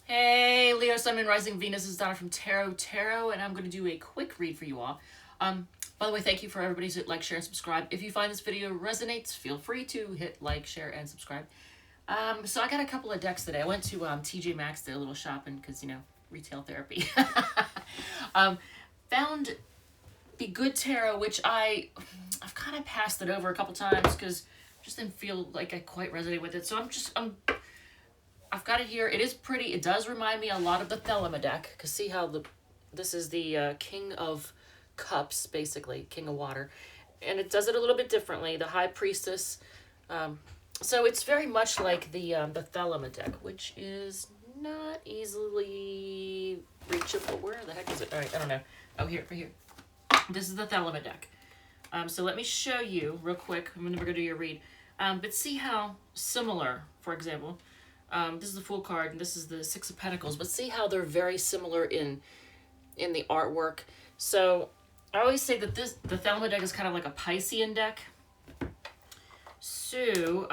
Hey, Leo, Sun, and Rising Venus is Donna from Tarot, and I'm going to do a quick read for you all. By the way, thank you for everybody who like, share, and subscribe. If you find this video resonates, feel free to hit like, share, and subscribe. So I got a couple of decks today. I went to TJ Maxx, did a little shopping because, you know, retail therapy. Found the Good Tarot, which I've kind of passed it over a couple times because I just didn't feel like I quite resonated with it. So I've got it here. It is pretty. It does remind me a lot of the Thelema deck. Because see how this is the King of Cups, basically. King of Water. And it does it a little bit differently. The High Priestess. So it's very much like the Thelema deck, which is not easily reachable. Where the heck is it? All right, I don't know. Oh, here, right here. This is the Thelema deck. So let me show you real quick. I'm never going to do your read. But see how similar, for example... this is the Fool card, and this is the Six of Pentacles. But see how they're very similar in the artwork. So I always say that the Thelema deck is kind of like a Piscean deck. So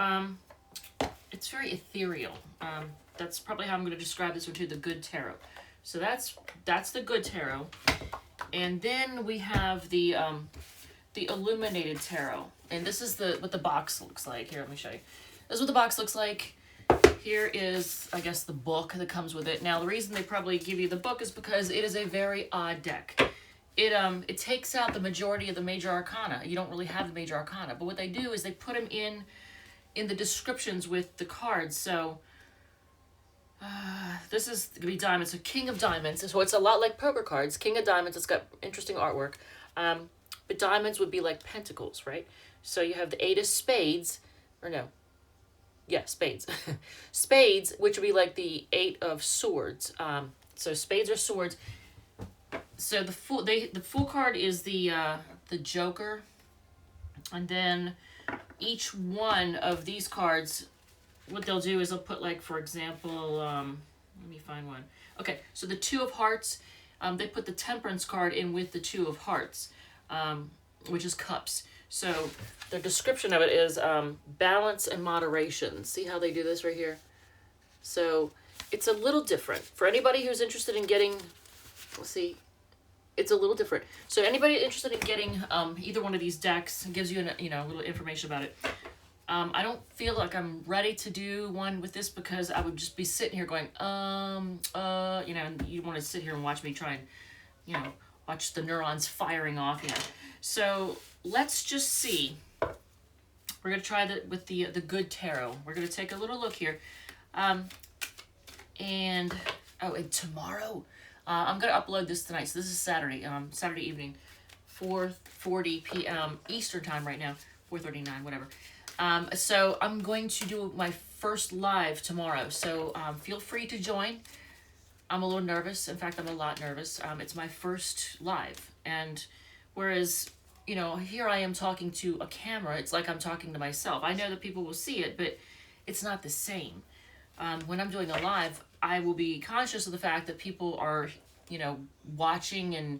it's very ethereal. That's probably how I'm going to describe this one too. The Good Tarot. So that's the Good Tarot, and then we have the Illuminated Tarot, and this is what the box looks like. Here, let me show you. This is what the box looks like. Here is, I guess, the book that comes with it. Now, the reason they probably give you the book is because it is a very odd deck. It takes out the majority of the major arcana. You don't really have the major arcana. But what they do is they put them in the descriptions with the cards. So, this is going to be diamonds. So, King of Diamonds. So, it's a lot like poker cards. King of Diamonds. It's got interesting artwork. But diamonds would be like pentacles, right? So, you have the Eight of Spades. Or no. Yeah, spades. Spades, which would be like the Eight of Swords. So spades are swords. So the Fool card is the Joker, and then each one of these cards, what they'll do is they'll put, like, for example, let me find one. Okay, so the Two of Hearts, they put the Temperance card in with the Two of Hearts, which is cups. So the description of it is balance and moderation. See how they do this right here? So it's a little different. For anybody who's interested in getting, let's see, it's a little different. So anybody interested in getting either one of these decks, gives you a little information about it. I don't feel like I'm ready to do one with this because I would just be sitting here going, and you want to sit here and watch me try and, watch the neurons firing off, So let's just see. We're going to try that with the Good Tarot. We're going to take a little look here. And tomorrow, I'm going to upload this tonight. So this is Saturday, Saturday evening, 4:40 p.m. Eastern time right now, 4:39, whatever. So I'm going to do my first live tomorrow. So feel free to join. I'm a little nervous. In fact, I'm a lot nervous. It's my first live. And whereas, here I am talking to a camera, it's like I'm talking to myself. I know that people will see it, but it's not the same. When I'm doing a live, I will be conscious of the fact that people are, watching and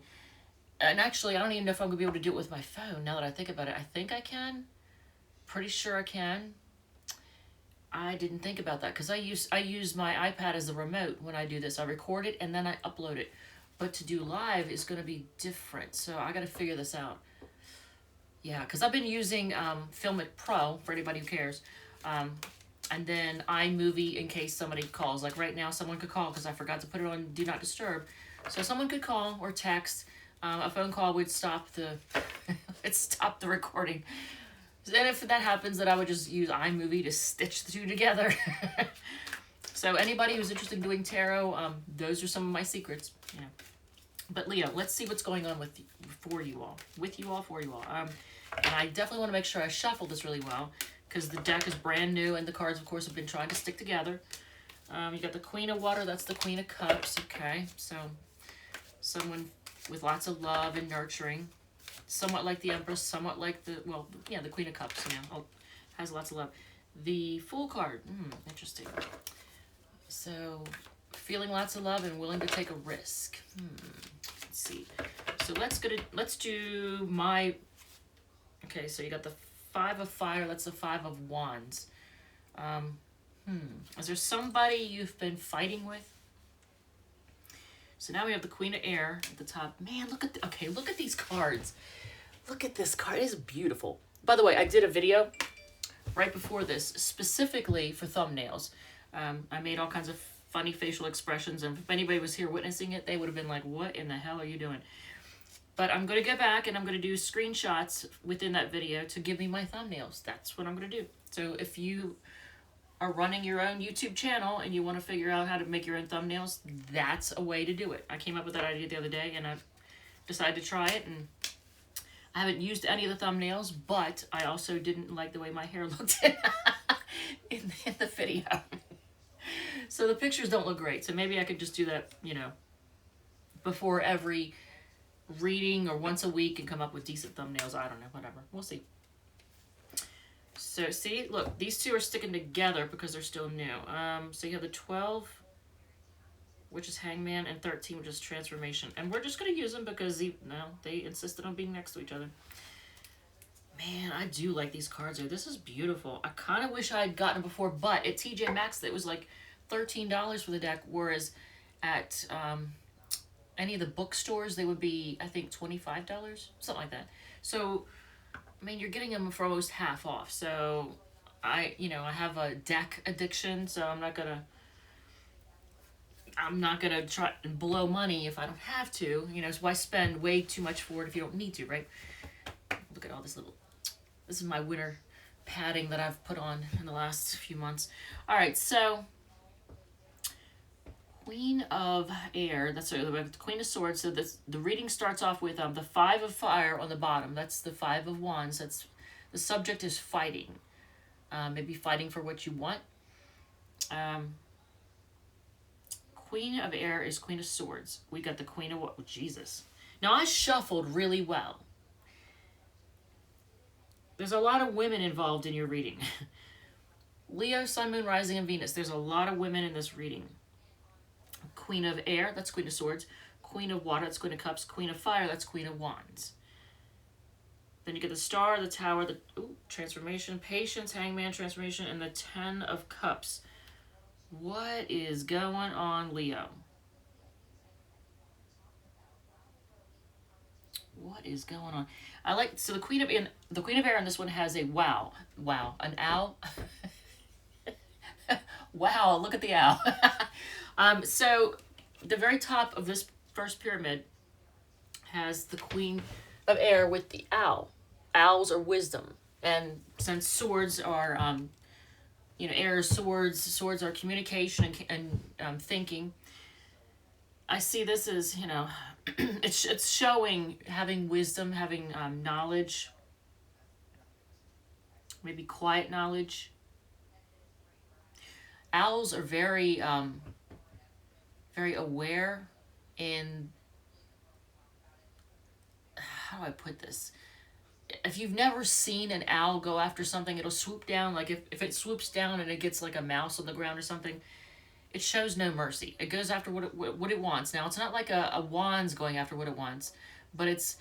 actually, I don't even know if I'm going to be able to do it with my phone now that I think about it. I think I can. Pretty sure I can. I didn't think about that because I use my iPad as the remote when I do this. I record it and then I upload it. But to do live is going to be different. So I got to figure this out. Yeah, because I've been using Filmic Pro for anybody who cares. And then iMovie in case somebody calls. Like right now, someone could call because I forgot to put it on Do Not Disturb. So someone could call or text. A phone call would stop the recording. And if that happens, then I would just use iMovie to stitch the two together. So anybody who's interested in doing tarot, those are some of my secrets. But Leo, let's see what's going on for you all. And I definitely want to make sure I shuffle this really well because the deck is brand new and the cards, of course, have been trying to stick together. You got the Queen of Water. That's the Queen of Cups. Okay, so someone with lots of love and nurturing. Somewhat like the Empress, somewhat like the Queen of Cups, has lots of love. The Fool card, interesting. So, feeling lots of love and willing to take a risk. Let's see. So let's do my, okay, so you got the Five of Fire, that's the Five of Wands. Is there somebody you've been fighting with? So now we have the Queen of Air at the top. Man, look at, okay, look at these cards. Look at this card, it is beautiful. By the way, I did a video right before this, specifically for thumbnails. I made all kinds of funny facial expressions, and if anybody was here witnessing it, they would have been like, what in the hell are you doing? But I'm going to go back and I'm going to do screenshots within that video to give me my thumbnails. That's what I'm going to do. So if you are running your own YouTube channel and you want to figure out how to make your own thumbnails, that's a way to do it. I came up with that idea the other day, and I've decided to try it, and I haven't used any of the thumbnails, but I also didn't like the way my hair looked in the video. So the pictures don't look great. So maybe I could just do that, you know, before every reading or once a week and come up with decent thumbnails. I don't know, whatever. We'll see. So see, look, these two are sticking together because they're still new. So you have the 12, which is Hangman, and 13, which is Transformation. And we're just going to use them because they insisted on being next to each other. Man, I do like these cards here. This is beautiful. I kind of wish I had gotten it before, but at TJ Maxx, it was like $13 for the deck, whereas at any of the bookstores, they would be, I think, $25, something like that. So, I mean, you're getting them for almost half off. So, I have a deck addiction, so I'm not gonna try and blow money if I don't have to. You know, so why spend way too much for it if you don't need to, right? Look at all this this is my winter padding that I've put on in the last few months. All right, so Queen of Air, that's the Queen of Swords. So the reading starts off with the 5 of Fire on the bottom. That's the 5 of Wands. That's the subject is fighting. Maybe fighting for what you want. Queen of Air is Queen of Swords. We got the Queen of Jesus. Now I shuffled really well. There's a lot of women involved in your reading. Leo, Sun, Moon, Rising, and Venus. There's a lot of women in this reading. Queen of Air, that's Queen of Swords. Queen of Water, that's Queen of Cups. Queen of Fire, that's Queen of Wands. Then you get the Star, the Tower, the Transformation, Patience, Hangman, Transformation, and the 10 of Cups. What is going on, Leo? What is going on? So the Queen of Air in this one has a an owl. Wow, look at the owl. So the very top of this first pyramid has the Queen of Air with the owl. Owls are wisdom, and since swords are air is swords are communication and thinking. I see this as, it's showing having wisdom, having knowledge, maybe quiet knowledge. Owls are very very aware in, how do I put this? If you've never seen an owl go after something, it'll swoop down. Like if it swoops down and it gets like a mouse on the ground or something, it shows no mercy. It goes after what it wants. Now, it's not like a wand's going after what it wants, but it's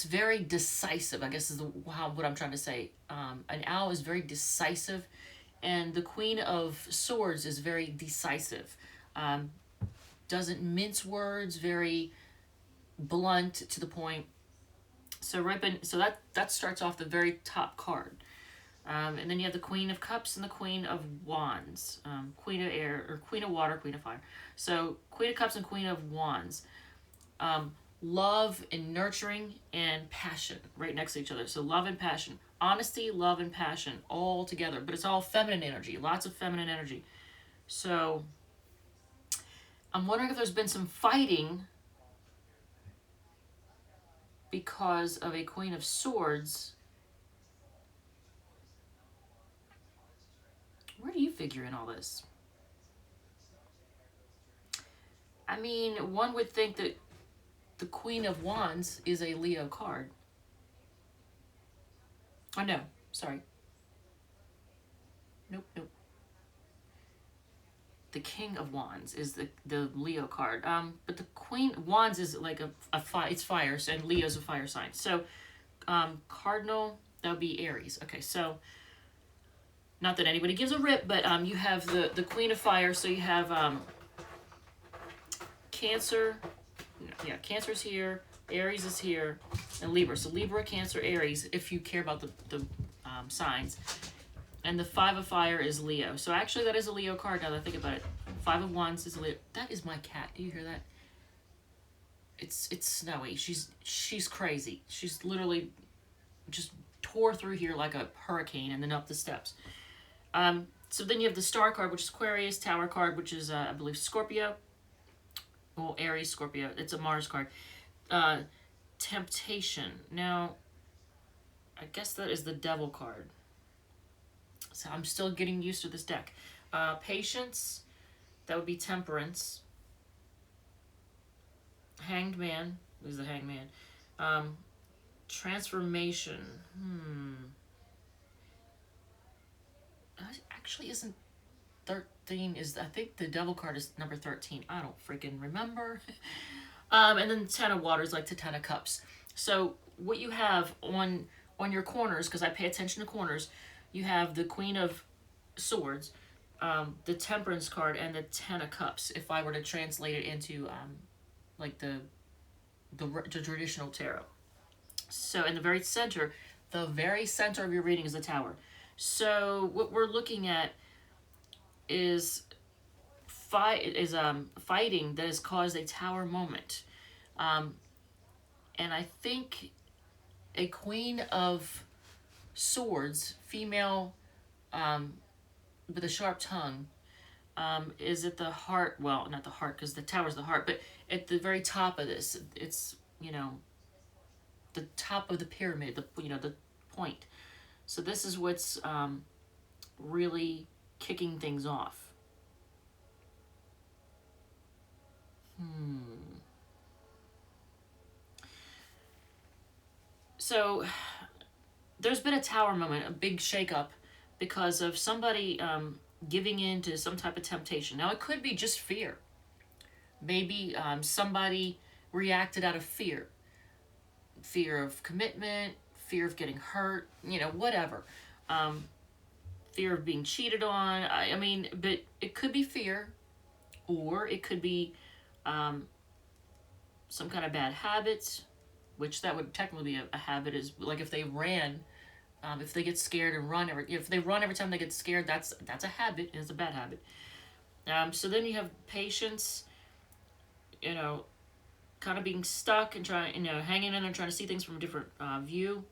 very decisive, I guess is what I'm trying to say. An owl is very decisive, and the Queen of Swords is very decisive. Doesn't mince words, very blunt, to the point. So that starts off the very top card. And then you have the Queen of Cups and the Queen of Wands. Queen of Air, or Queen of Water, Queen of Fire. So Queen of Cups and Queen of Wands. Love and nurturing and passion right next to each other. So love and passion. Honesty, love, and passion all together. But it's all feminine energy. Lots of feminine energy. So I'm wondering if there's been some fighting because of a Queen of Swords. Where do you figure in all this? I mean, one would think that the Queen of Wands is a Leo card. Oh, no. Sorry. Nope. The King of Wands is the Leo card. But the Queen Wands is like it's fire, and Leo's a fire sign. So, Cardinal, that would be Aries. Okay, so, not that anybody gives a rip, but you have the Queen of Fire, so you have Cancer, yeah, Cancer's here, Aries is here, and Libra. So Libra, Cancer, Aries, if you care about the signs. And the Five of Fire is Leo. So actually that is a Leo card now that I think about it. Five of Wands is Leo. That is my cat. Do you hear that? It's Snowy. She's crazy. She's literally just tore through here like a hurricane and then up the steps. So then you have the Star card, which is Aquarius, Tower card, which is, I believe, Scorpio. Well, Aries, Scorpio. It's a Mars card. Temptation. Now, I guess that is the Devil card. So I'm still getting used to this deck. Patience. That would be Temperance. Hanged Man. Who's the Hanged Man? Transformation. Actually isn't 13 is, I think the Devil card is number 13. I don't freaking remember. And then Ten of Waters, like the Ten of Cups. So what you have on your corners, because I pay attention to corners, you have the Queen of Swords, the Temperance card, and the Ten of Cups. If I were to translate it into like the traditional tarot. So in the very center of your reading is the Tower. So what we're looking at is fighting that has caused a Tower moment. And I think a Queen of Swords, female, with a sharp tongue, is at the heart, well, not the heart because the Tower's the heart, but at the very top of this, it's, you know, the top of the pyramid, the point. So this is what's really kicking things off. So there's been a Tower moment, a big shakeup, because of somebody giving in to some type of temptation. Now, it could be just fear. Maybe somebody reacted out of fear. Fear of commitment, fear of getting hurt, whatever. Fear of being cheated on. I mean, but it could be fear, or it could be some kind of bad habits, which that would technically be a habit, is like if they ran, if they get scared and run, if they run every time they get scared, that's a habit, and it's a bad habit. So then you have patience, kind of being stuck and trying, hanging in there, trying to see things from a different view.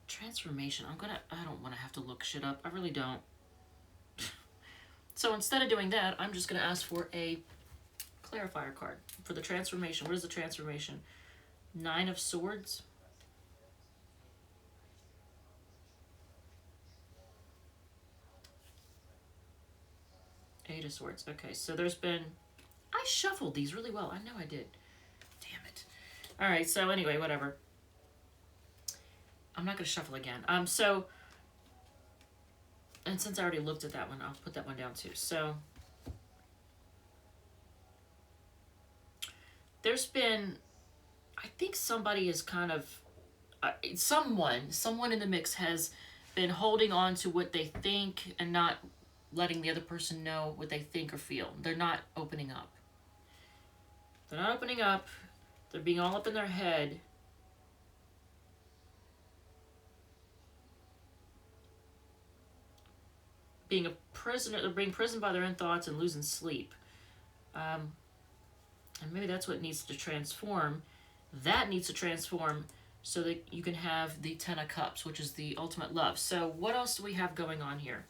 Transformation. I don't want to have to look shit up. I really don't. So instead of doing that, I'm just going to ask for a clarifier card for the transformation. What is the transformation? Nine of Swords. Eight of Swords. Okay, so there's been... I shuffled these really well. I know I did. Damn it. All right, so anyway, whatever. I'm not going to shuffle again. So... And since I already looked at that one, I'll put that one down too. So... There's been... I think somebody is kind of... someone in the mix has been holding on to what they think and not letting the other person know what they think or feel. They're not opening up. They're not opening up. They're being all up in their head. Being a prisoner, they're being imprisoned by their own thoughts and losing sleep. And maybe that's what needs to transform. That needs to transform so that you can have the Ten of Cups, which is the ultimate love. So what else do we have going on here?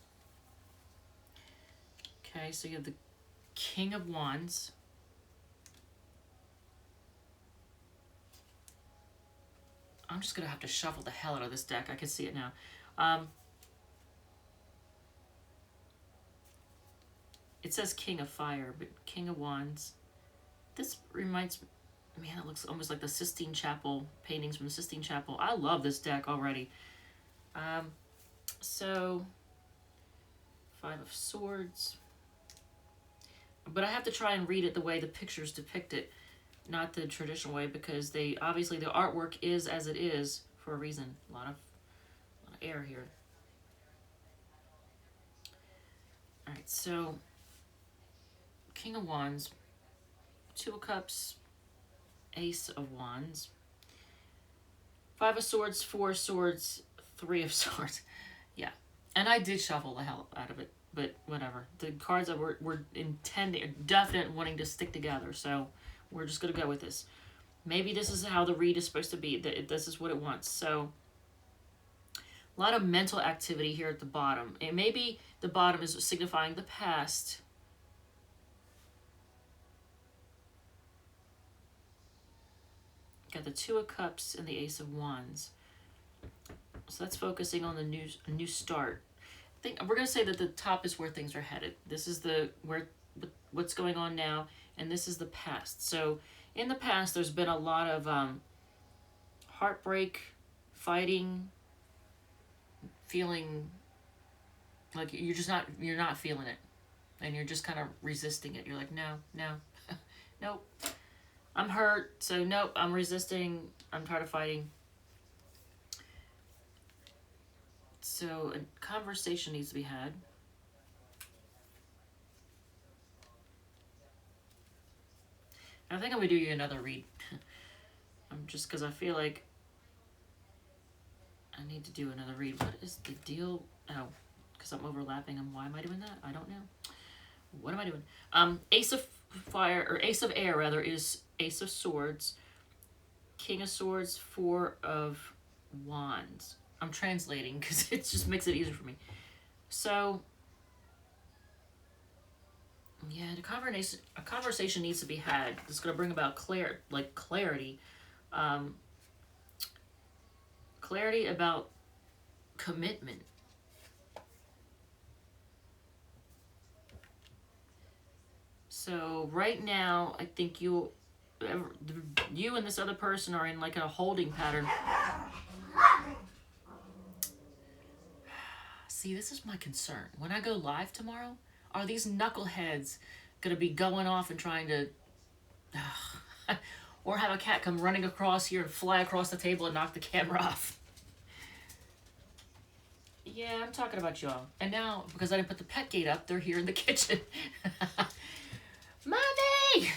Okay, so you have the King of Wands. I'm just going to have to shuffle the hell out of this deck. I can see it now. It says King of Fire, but King of Wands. This reminds me, man, it looks almost like the Sistine Chapel paintings from the Sistine Chapel. I love this deck already. So, Five of Swords. But I have to try and read it the way the pictures depict it, not the traditional way, because obviously the artwork is as it is for a reason. A lot of air here. All right, so King of Wands, Two of Cups, Ace of Wands, Five of Swords, Four of Swords, Three of Swords. Yeah. And I did shuffle the hell out of it, but whatever. The cards that were intending, definite wanting to stick together, so we're just going to go with this. Maybe this is how the read is supposed to be. This is what it wants. So, a lot of mental activity here at the bottom. And maybe the bottom is signifying the past. Got the Two of Cups and the Ace of Wands. So that's focusing on the new start. I think we're going to say that the top is where things are headed. This is what's going on now, and this is the past. So in the past, there's been a lot of heartbreak, fighting, feeling like you're not feeling it, and you're just kind of resisting it. You're like, no, nope, I'm hurt, so nope, I'm resisting, I'm tired of fighting. So a conversation needs to be had. I think I'm gonna do you another read. Just because I feel like I need to do another read. What is the deal? Oh, because I'm overlapping. Why am I doing that? I don't know. What am I doing? Ace of Fire, or Ace of Air rather, is Ace of Swords, King of Swords, Four of Wands. I'm translating because it just makes it easier for me. So, yeah, a conversation needs to be had. It's going to bring about clarity. Clarity about commitment. So right now, I think you and this other person are in like a holding pattern. See, this is my concern. When I go live tomorrow, are these knuckleheads going to be going off and trying to... or have a cat come running across here and fly across the table and knock the camera off? Yeah, I'm talking about y'all. And now, because I didn't put the pet gate up, they're here in the kitchen. Mommy!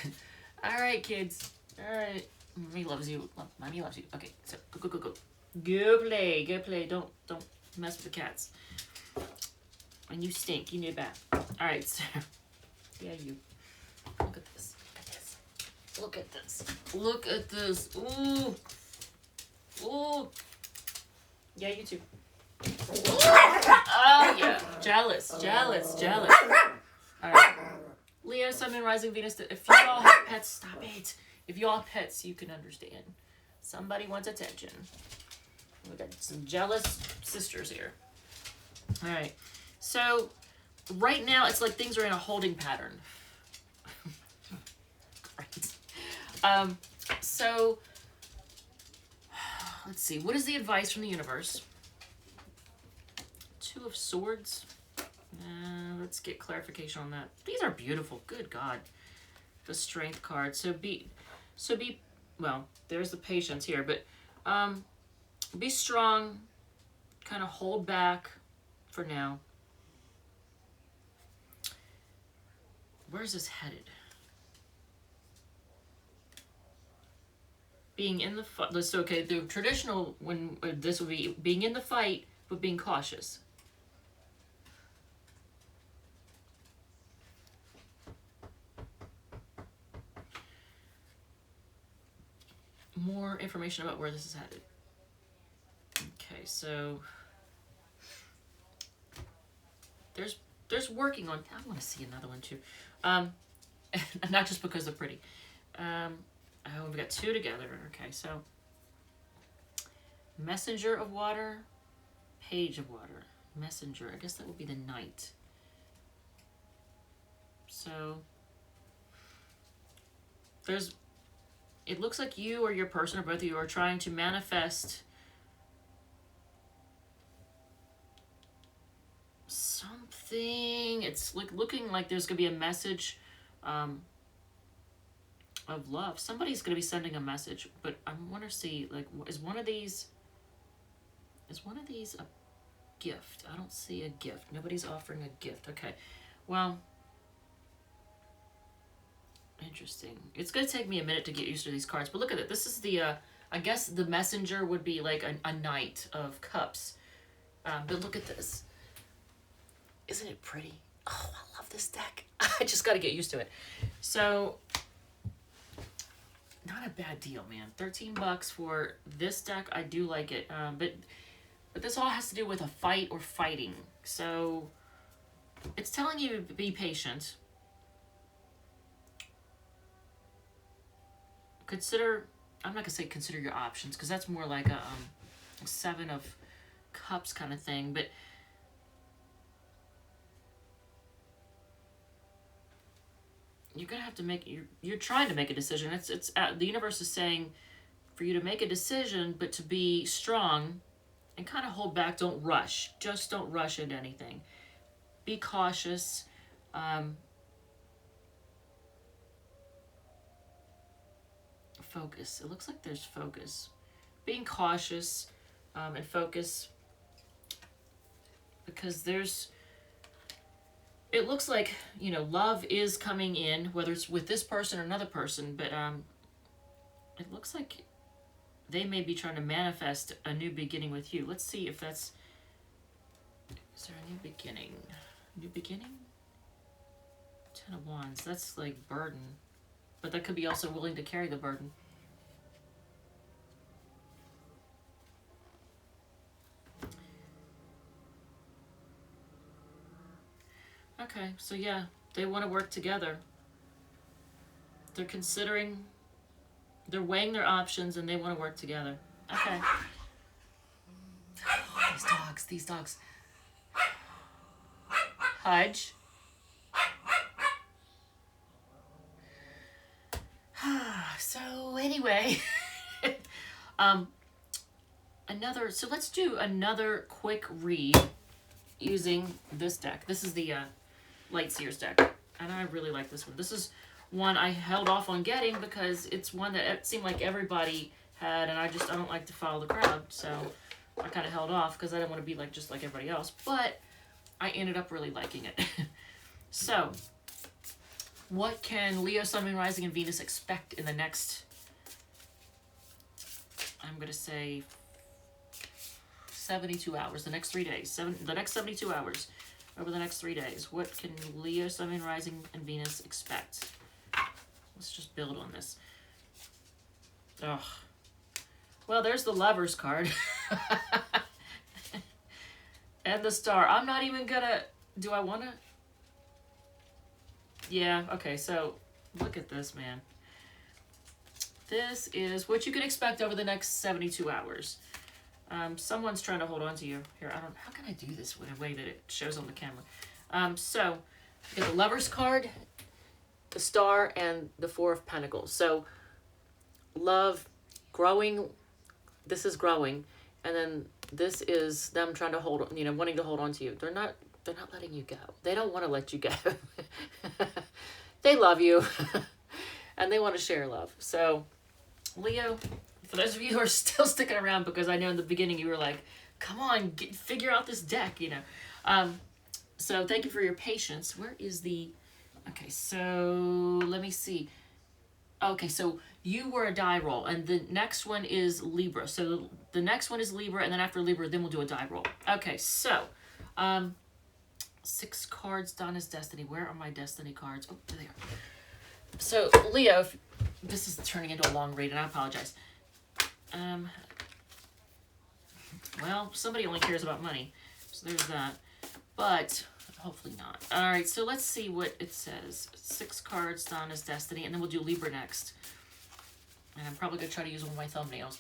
All right, kids. All right. Mommy loves you. Mommy loves you. Okay, so go. Go play. Don't mess with the cats. And you stink. You need a bath. All right, so yeah, you. Look at this. Look at this. Ooh. Yeah, you too. Oh yeah, jealous. All right. Leo, Sun, Moon, Rising, Venus. If you all have pets, stop it. If you all have pets, you can understand. Somebody wants attention. We got some jealous sisters here. All right. So right now, it's like things are in a holding pattern. Great. So let's see. What is the advice from the universe? Two of Swords. Let's get clarification on that. These are beautiful. Good God. The Strength card. Well, there's the patience here, but be strong. Kind of hold back for now. Where's this headed? Being in the fight. So, okay, the traditional this would be being in the fight, but being cautious. More information about where this is headed. Okay, so there's working on. I want to see another one too, not just because they're pretty. Oh, we've got two together. Okay, so Messenger of Water, Page of Water, Messenger. I guess that would be the Knight. So it looks like you or your person or both of you are trying to manifest something. It's looking like there's going to be a message of love. Somebody's going to be sending a message, but I want to see, like, is one of these a gift? I don't see a gift. Nobody's offering a gift. Okay. Well, Interesting. It's going to take me a minute to get used to these cards. But look at it. This is the, I guess the messenger would be like a Knight of Cups. But look at this. Isn't it pretty? Oh, I love this deck. I just got to get used to it. So, not a bad deal, man. $13 for this deck. I do like it. But this all has to do with a fight or fighting. So, it's telling you to be patient. Consider, I'm not going to say consider your options, because that's more like a Seven of Cups kind of thing. But you're going to have to make, you're trying to make a decision. It's the universe is saying for you to make a decision, but to be strong and kind of hold back. Don't rush. Just don't rush into anything. Be cautious. Focus. It looks like there's focus. Being cautious and focus, because there's, it looks like, you know, love is coming in, whether it's with this person or another person, but it looks like they may be trying to manifest a new beginning with you. Let's see if that's, is there a new beginning? New beginning? Ten of Wands. That's like burden. But that could be also willing to carry the burden. Okay, so yeah, they want to work together. They're considering, they're weighing their options, and they want to work together. Okay. Oh, these dogs. Hudge. So anyway, so let's do another quick read using this deck. This is the Light Seers deck, and I really like this one. This is one I held off on getting because it's one that it seemed like everybody had, and I don't like to follow the crowd, so I kind of held off because I didn't want to be like just like everybody else, but I ended up really liking it. So, what can Leo, Sun, Moon, Rising, and Venus expect in the next, I'm going to say 72 hours, the next 3 days, the next 72 hours, over the next 3 days. What can Leo, Sun, Moon, Rising, and Venus expect? Let's just build on this. Ugh. Well, there's the Lovers card. And the Star. I'm not even gonna, do I want to? Yeah, okay, so look at this, man. This is what you can expect over the next 72 hours. Someone's trying to hold on to you. Here, how can I do this in a way that it shows on the camera? So, you get the Lovers card, the Star, and the Four of Pentacles. So, love, growing, this is growing, and then this is them trying to hold, wanting to hold on to you. They're not letting you go. They don't want to let you go. They love you, and they want to share love. So, Leo, for those of you who are still sticking around, because I know in the beginning you were like, come on, figure out this deck, So thank you for your patience. Where is the, okay, so let me see. Okay, so you were a die roll, and the next one is Libra. So the next one is Libra, and then after Libra, then we'll do a die roll. Okay, so 6 cards, Donna's Destiny. Where are my Destiny cards? Oh, there they are. So Leo, this is turning into a long read, and I apologize. Well, somebody only cares about money, so there's that. But hopefully not. All right, so let's see what it says. 6 cards, Donna's Destiny, and then we'll do Libra next. And I'm probably going to try to use one of my thumbnails.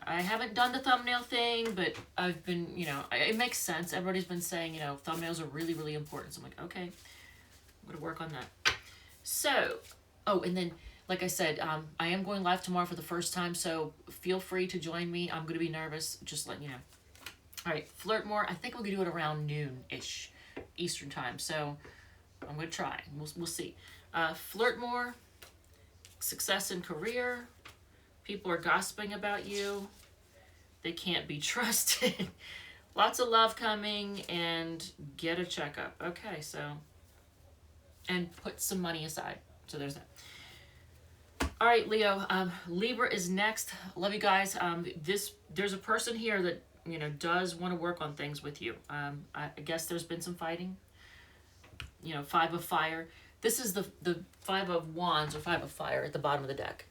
I haven't done the thumbnail thing, but I've been, it makes sense. Everybody's been saying, thumbnails are really, really important. So I'm like, okay, I'm going to work on that. So, oh, and then, like I said, I am going live tomorrow for the first time, so feel free to join me. I'm going to be nervous, just letting you know. All right, flirt more. I think we're going to do it around noon-ish Eastern time, so I'm going to try. We'll see. Flirt more, success in career. People are gossiping about you. They can't be trusted. Lots of love coming, and get a checkup. Okay, so, and put some money aside. So there's that. All right, Leo. Libra is next. Love you guys. There's a person here that, you know, does want to work on things with you. I guess there's been some fighting. You know, 5 of fire. This is the 5 of wands or 5 of fire at the bottom of the deck.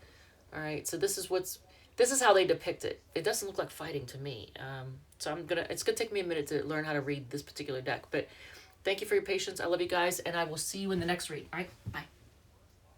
All right, so this is how they depict it. It doesn't look like fighting to me. So it's gonna take me a minute to learn how to read this particular deck. But thank you for your patience. I love you guys, and I will see you in the next read. All right, bye.